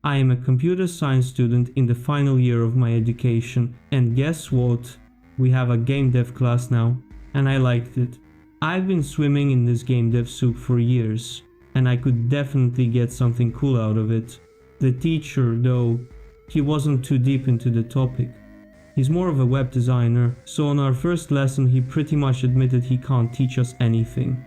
I am a computer science student in the final year of my education, and guess what? We have a game dev class now, and I liked it. I've been swimming in this game dev soup for years, and I could definitely get something cool out of it. The teacher, though, he wasn't too deep into the topic. He's more of a web designer, so on our first lesson he pretty much admitted he can't teach us anything.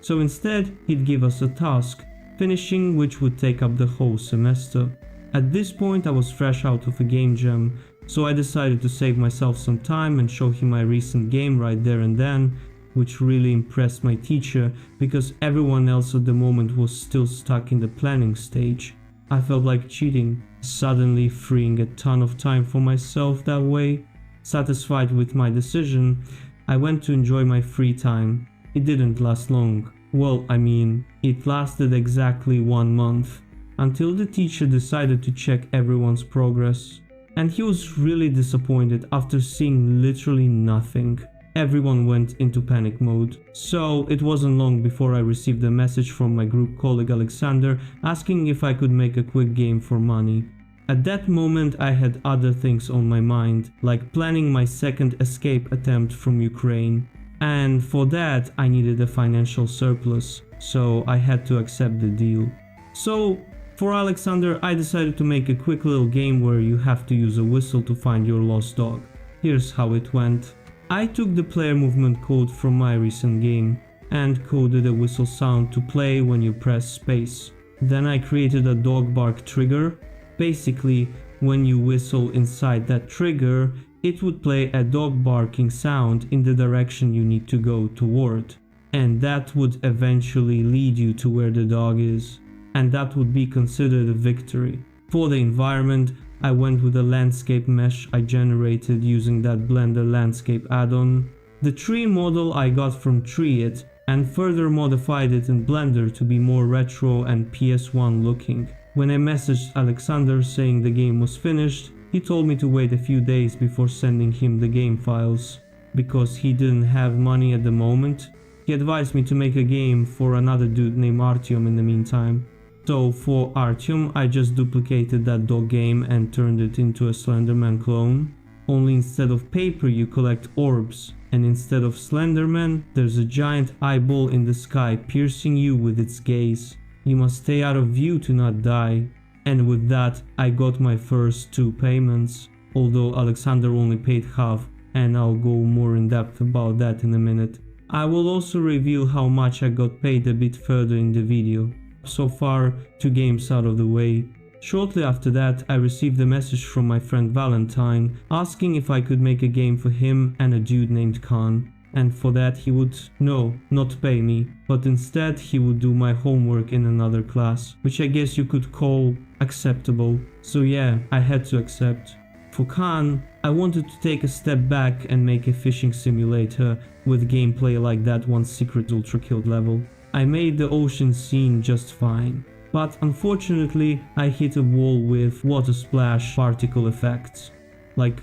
So instead, he'd give us a task, finishing which would take up the whole semester. At this point I was fresh out of a game jam, so I decided to save myself some time and show him my recent game right there and then, which really impressed my teacher because everyone else at the moment was still stuck in the planning stage. I felt like cheating, suddenly freeing a ton of time for myself that way. Satisfied with my decision, I went to enjoy my free time. It didn't last long. Well, I mean, it lasted exactly 1 month, until the teacher decided to check everyone's progress. And he was really disappointed after seeing literally nothing. Everyone went into panic mode. So it wasn't long before I received a message from my group colleague Alexander asking if I could make a quick game for money. At that moment I had other things on my mind, like planning my second escape attempt from Ukraine. And for that I needed a financial surplus, so I had to accept the deal. So for Alexander I decided to make a quick little game where you have to use a whistle to find your lost dog. Here's how it went. I took the player movement code from my recent game and coded a whistle sound to play when you press space. Then I created a dog bark trigger. Basically, when you whistle inside that trigger, it would play a dog barking sound in the direction you need to go toward. And that would eventually lead you to where the dog is. And that would be considered a victory. For the environment, I went with a landscape mesh I generated using that Blender landscape add-on. The tree model I got from Treeit and further modified it in Blender to be more retro and PS1 looking. When I messaged Alexander saying the game was finished, he told me to wait a few days before sending him the game files. Because he didn't have money at the moment, he advised me to make a game for another dude named Artyom in the meantime. So for Artyom, I just duplicated that dog game and turned it into a Slenderman clone. Only instead of paper you collect orbs, and instead of Slenderman, there's a giant eyeball in the sky piercing you with its gaze. You must stay out of view to not die. And with that, I got my first 2 payments, although Alexander only paid half, and I'll go more in depth about that in a minute. I will also reveal how much I got paid a bit further in the video. So far, 2 games out of the way. Shortly after that, I received a message from my friend Valentine asking if I could make a game for him and a dude named Khan. And for that he would, not pay me, but instead he would do my homework in another class, which I guess you could call acceptable. So yeah, I had to accept. For Khan, I wanted to take a step back and make a fishing simulator with gameplay like that one secret ultra killed level. I made the ocean scene just fine, but unfortunately I hit a wall with water splash particle effects. Like,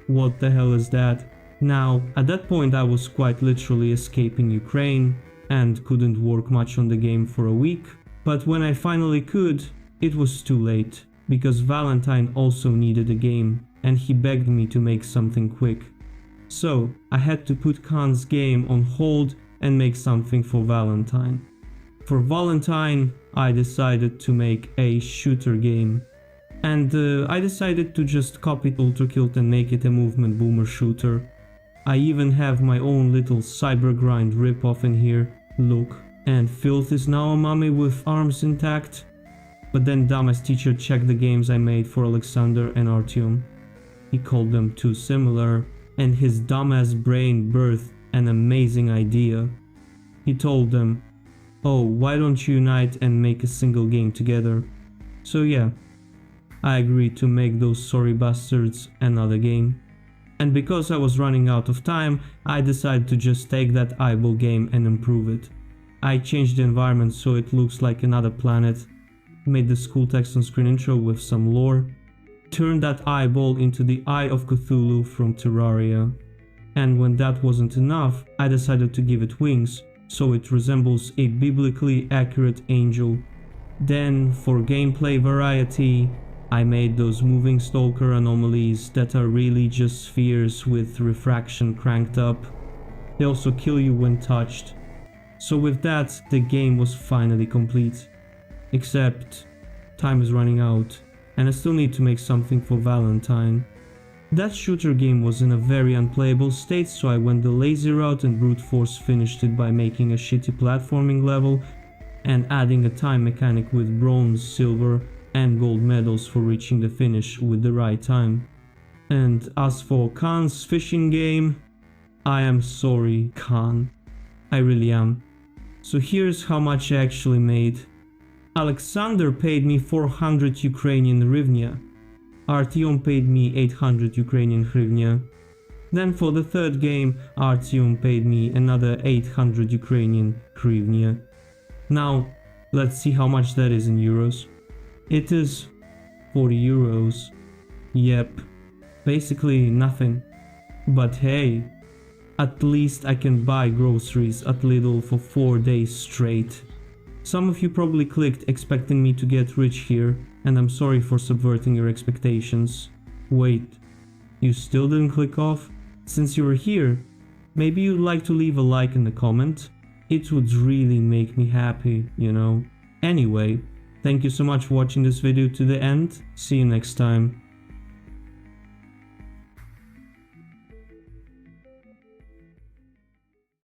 what the hell is that? Now, at that point I was quite literally escaping Ukraine and couldn't work much on the game for a week, but when I finally could, it was too late, because Valentine also needed a game and he begged me to make something quick. So I had to put Khan's game on hold and make something for Valentine. For Valentine, I decided to make a shooter game. And I decided to just copy Ultrakilt and make it a movement boomer shooter. I even have my own little cybergrind ripoff in here, look. And Filth is now a mummy with arms intact. But then dumbass teacher checked the games I made for Alexander and Artyom. He called them too similar, and his dumbass brain birthed an amazing idea. He told them, oh, why don't you unite and make a single game together? So yeah, I agreed to make those sorry bastards another game. And because I was running out of time, I decided to just take that eyeball game and improve it. I changed the environment so it looks like another planet, made the school text on screen intro with some lore, turned that eyeball into the Eye of Cthulhu from Terraria. And when that wasn't enough, I decided to give it wings, so it resembles a biblically accurate angel. Then, for gameplay variety, I made those moving stalker anomalies that are really just spheres with refraction cranked up. They also kill you when touched. So with that, the game was finally complete. Except, time is running out, and I still need to make something for Valentine. That shooter game was in a very unplayable state, so I went the lazy route and brute force finished it by making a shitty platforming level and adding a time mechanic with bronze, silver and gold medals for reaching the finish with the right time. And as for Khan's fishing game, I am sorry, Khan. I really am. So here's how much I actually made. Alexander paid me 400 Ukrainian hryvnia. Artyom paid me 800 Ukrainian hryvnia. Then for the third game, Artyom paid me another 800 Ukrainian hryvnia. Now, let's see how much that is in euros. It is 40 euros. Yep, basically nothing. But hey, at least I can buy groceries at Lidl for 4 days straight. Some of you probably clicked expecting me to get rich here, and I'm sorry for subverting your expectations. Wait, you still didn't click off? Since you were here, maybe you'd like to leave a like in the comment? It would really make me happy, you know. Anyway, thank you so much for watching this video to the end. See you next time.